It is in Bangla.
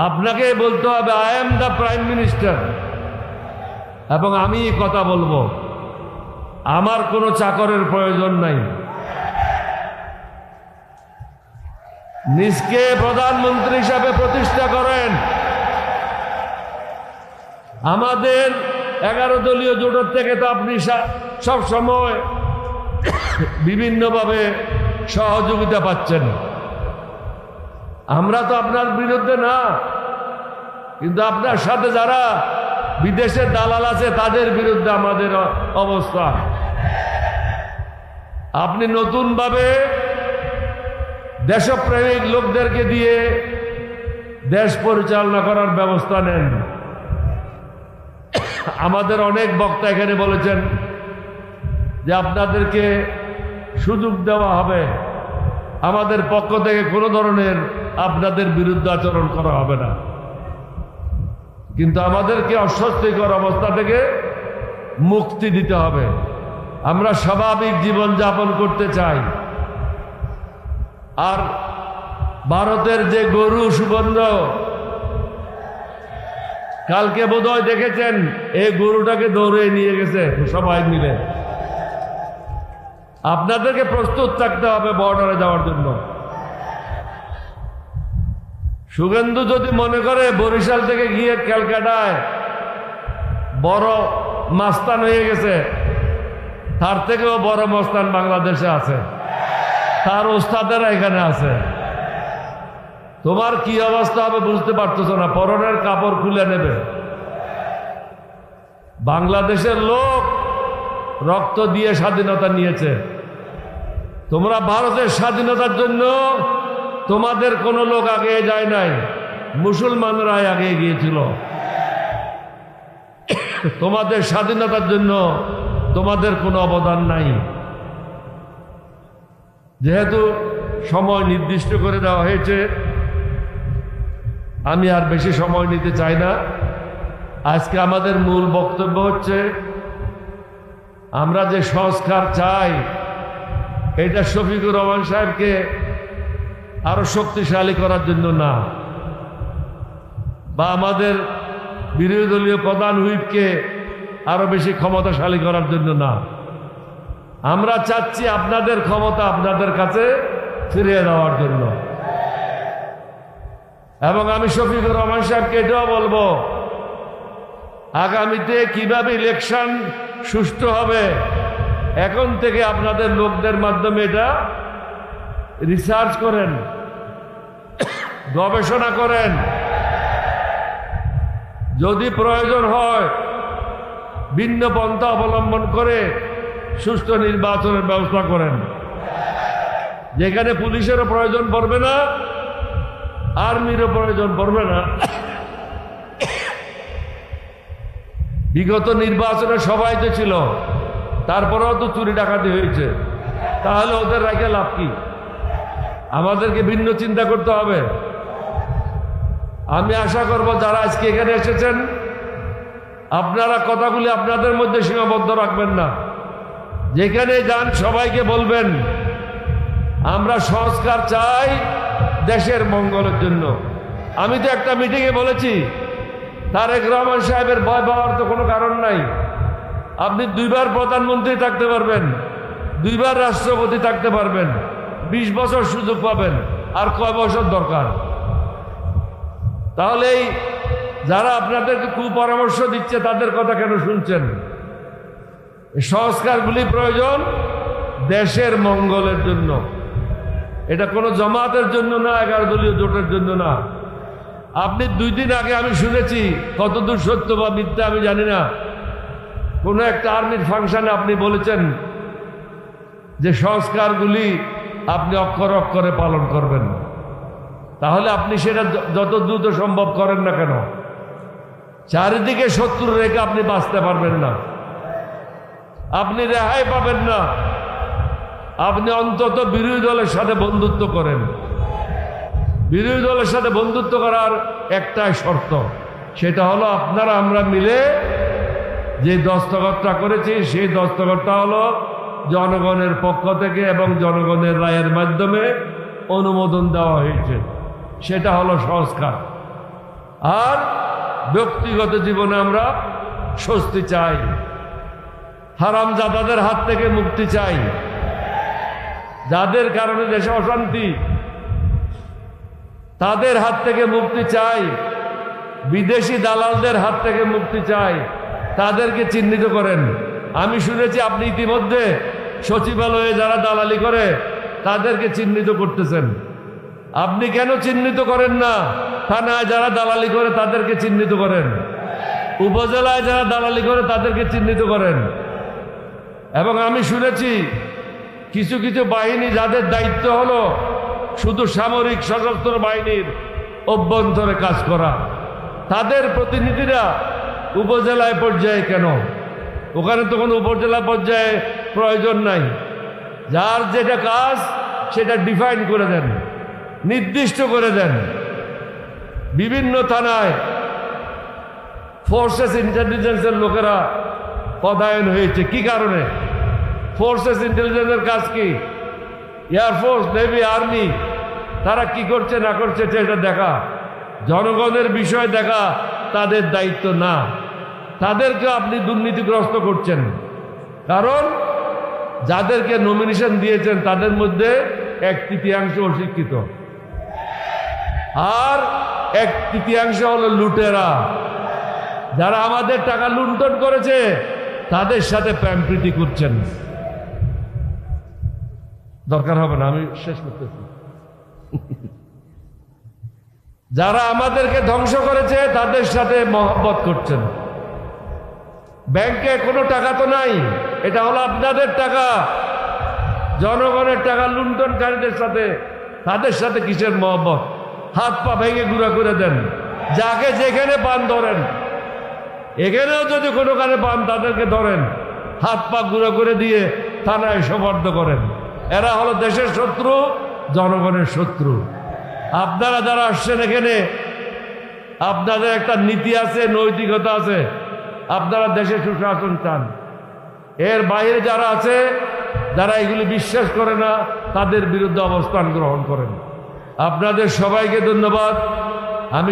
আপনাকে বলতে হবে I am the prime minister, এবং আমি কথা বলবো। আমার কোনো চাকরের প্রয়োজন নাই। নিজকে প্রধানমন্ত্রী হিসাবে প্রতিষ্ঠা করেন। আমাদের 11 দলীয় জোটের থেকে তো আপনি সব সময় বিভিন্নভাবে সহযোগিতা পাচ্ছেন। আমরা তো আপনার বিরুদ্ধে না, কিন্তু আপনার সাথে যারা বিদেশে দালাল আছে তাদের বিরুদ্ধে আমাদের অবস্থা। আপনি নতুনভাবে দেশপ্রেমিক লোকদেরকে দিয়ে দেশ পরিচালনা করার ব্যবস্থা নেন। আমাদের অনেক বক্তা এখানে বলেছেন যে আপনাদেরকে সুযোগ দেওয়া হবে, আমাদের পক্ষ থেকে কোনো ধরনের আপনাদের বিরুদ্ধে আচরণ করা হবে না, কিন্তু আমাদেরকে অস্বস্তিকর অবস্থা থেকে মুক্তি দিতে হবে। আমরা স্বাভাবিক জীবন যাপন করতে চাই। আর ভারতের যে গরু সুগন্ধ, কালকে বোধহয় দেখেছেন এই গরুটাকে দৌড়ে নিয়ে গেছে সবাই মিলে। আপনাদেরকে প্রস্তুত থাকতে হবে বর্ডারে যাওয়ার জন্য। সুগন্ধু যদি মনে করে বরিশাল থেকে গিয়ে ক্যালকাটায় বড় মাস্তান হয়ে গেছে, তার থেকেও বড় মাস্তান বাংলাদেশে আছে, তার ওস্তাদেরা এখানে আছে। তোমার কি অবস্থা হবে বুঝতে পারতেছ না, পরনের কাপড় খুলে নেবে। বাংলাদেশের লোক রক্ত দিয়ে স্বাধীনতা নিয়েছে। তোমরা ভারতের স্বাধীনতার জন্য তোমাদের কোনো লোক আগে যায় নাই, মুসলমানরাই আগে গিয়েছিল। তোমাদের স্বাধীনতার জন্য তোমাদের কোনো অবদান নাই। যেহেতু সময় নির্দিষ্ট করে দেওয়া হয়েছে, আমি আর বেশি সময় নিতে চাই না। আজকে আমাদের মূল বক্তব্য হচ্ছে আমরা যে সংস্কার চাই, এটা শফিকুর রহমান সাহেবকে আরো শক্তিশালী করার জন্য না, বা আমাদের বিরোধী দলীয় প্রধান হুইপকে আরো বেশি ক্ষমতাশালী করার জন্য না। আমরা চাচ্ছি আপনাদের ক্ষমতা আপনাদের কাছে ফিরিয়ে দেওয়ার জন্য। এবং আমি শফিকুর রহমান সাহেবকে এটাও বলবো, আগামীতে কিভাবে ইলেকশন সুষ্ঠু হবে, এখন থেকে আপনাদের লোকদের মাধ্যমে এটা রিসার্চ করেন, গবেষণা করেন। যদি প্রয়োজন হয় ভিন্ন পন্থা অবলম্বন করে সুষ্ঠু নির্বাচনের ব্যবস্থা করেন, যেখানে পুলিশেরও প্রয়োজন পড়বে না, আর্মিরও প্রয়োজন পড়বে না। বিগত নির্বাচনে সবাই তো ছিল, তারপরেও তো চুরি ডাকাতি হয়েছে, তাহলে ওদের রেখে লাভ কি? আমাদেরকে ভিন্ন চিন্তা করতে হবে। আমি আশা করব যারা আজকে এখানে এসেছেন, আপনারা কথাগুলি আপনাদের মধ্যে সীমাবদ্ধ রাখবেন না। যেখানে যান সবাইকে বলবেন আমরা সংস্কার চাই দেশের মঙ্গলের জন্য। আমি তো একটা মিটিংয়ে বলেছি, তারেক রহমান সাহেবের ভয় পাওয়ার তো কোনো কারণ নাই। আপনি 2 বার প্রধানমন্ত্রী থাকতে পারবেন, 2 বার রাষ্ট্রপতি থাকতে পারবেন, 20 বছর সুযোগ পাবেন, আর কয় বছর দরকার? তাহলে এই যারা আপনাদেরকে কুপরামর্শ দিচ্ছে তাদের কথা কেন শুনছেন? সংস্কারগুলি প্রয়োজন দেশের মঙ্গলের জন্য, এটা কোনো জমাতের জন্য না, 11 দলীয় জোটের জন্য না। আপনি 2 দিন আগে আমি শুনেছি, কতদূর সত্য বা মিথ্যা আমি জানি না, কোনো একটা আর্মির ফাংশনে আপনি বলেছেন যে সংস্কারগুলি আপনি অক্ষরে অক্ষরে পালন করবেন। তাহলে আপনি সেটা যত দ্রুত সম্ভব করেন না কেন, চারিদিকে শত্রু রেখে আপনি বাঁচতে পারবেন না, আপনি রেহাই পাবেন না। আপনি অন্তত বিরোধী দলের সাথে বন্ধুত্ব করেন। বিরোধী দলের সাথে বন্ধুত্ব করার একটাই শর্ত, সেটা হলো আপনারা আমরা মিলে যে দস্তখতটা করেছি, সেই দস্তখতটা হলো জনগণের পক্ষ থেকে এবং জনগণের রায়ের মাধ্যমে অনুমোদন দেওয়া হয়েছে। সেটা হলো সংস্কার। আর ব্যক্তিগত জীবনে আমরা স্বস্তি চাই, হারামজাদাদের হাত থেকে মুক্তি চাই, যাদের কারণে দেশে অশান্তি তাদের হাত থেকে মুক্তি চাই, বিদেশি দালালদের হাত থেকে মুক্তি চাই, তাদেরকে চিহ্নিত করেন। আমি শুনেছি আপনি ইতিমধ্যে সচিবালয়ে যারা দালালি করে তাদেরকে চিহ্নিত করতেছেন। আপনি কেন চিহ্নিত করেন না? থানায় যারা দালালি করে তাদেরকে চিহ্নিত করেন, উপজেলায় যারা দালালি করে তাদেরকে চিহ্নিত করেন। এবং আমি শুনেছি কিছু কিছু বাহিনী যাদের দায়িত্ব হলো শুধু সামরিক সশস্ত্র বাহিনীর অভ্যন্তরে কাজ করা, তাদের প্রতিনিধিরা উপজেলায় পর্যায়ে কেন? ওখানে তো কোনো উপজেলা পর্যায়ে প্রয়োজন নাই। যার যেটা কাজ সেটা ডিফাইন করে দেন, নির্দিষ্ট করে দেন। বিভিন্ন থানায় ফোর্সেস ইন্টেলিজেন্সের লোকেরা পদায়ন হয়েছে। কি কারণে? ফোর্সেস ইন্টেলিজেন্সের কাজ কি? এয়ারফোর্স, নেভি, আর্মি তারা কি করছে না করছে সেটা দেখা, জনগণের বিষয় দেখা তাদের দায়িত্ব না। তাদেরকে আপনি দুর্নীতিগ্রস্ত করছেন, কারণ যাদেরকে নমিনেশন দিয়েছেন তাদের মধ্যে 1/3 অশিক্ষিত আর 1/3 হলো লুটেরা, যারা আমাদের টাকা লুণ্ঠন করেছে তাদের সাথে প্রেমপ্রীতি করছেন। দরকার হবে না, আমি শেষ করতেছি। যারা আমাদেরকে ধ্বংস করেছে তাদের সাথে মহব্বত করছেন। ব্যাংকে কোনো টাকা তো নাই, এটা হলো আপনাদের টাকা, জনগণের টাকা লুণ্ঠনকারীদের সাথে, তাদের সাথে কিসের মহব্বত? হাত পা ভেঙে গুঁড়া করে দেন, যাকে যেখানে পান ধরেন। এখানেও যদি কোনো কানে পান তাদেরকে ধরেন, হাত পা গুঁড়া করে দিয়ে থানায় সোপর্দ করেন। এরা হলো দেশের শত্রু, জনগণের শত্রু। আপনারা যারা আসছেন এখানে, আপনাদের একটা নীতি আছে, নৈতিকতা আছে, আপনারা দেশে সুশাসন চান। এর বাইরে যারা আছে, যারা এগুলি বিশ্বাস করে না, তাদের বিরুদ্ধে অবস্থান গ্রহণ করেন। আপনাদের সবাইকে ধন্যবাদ। আমি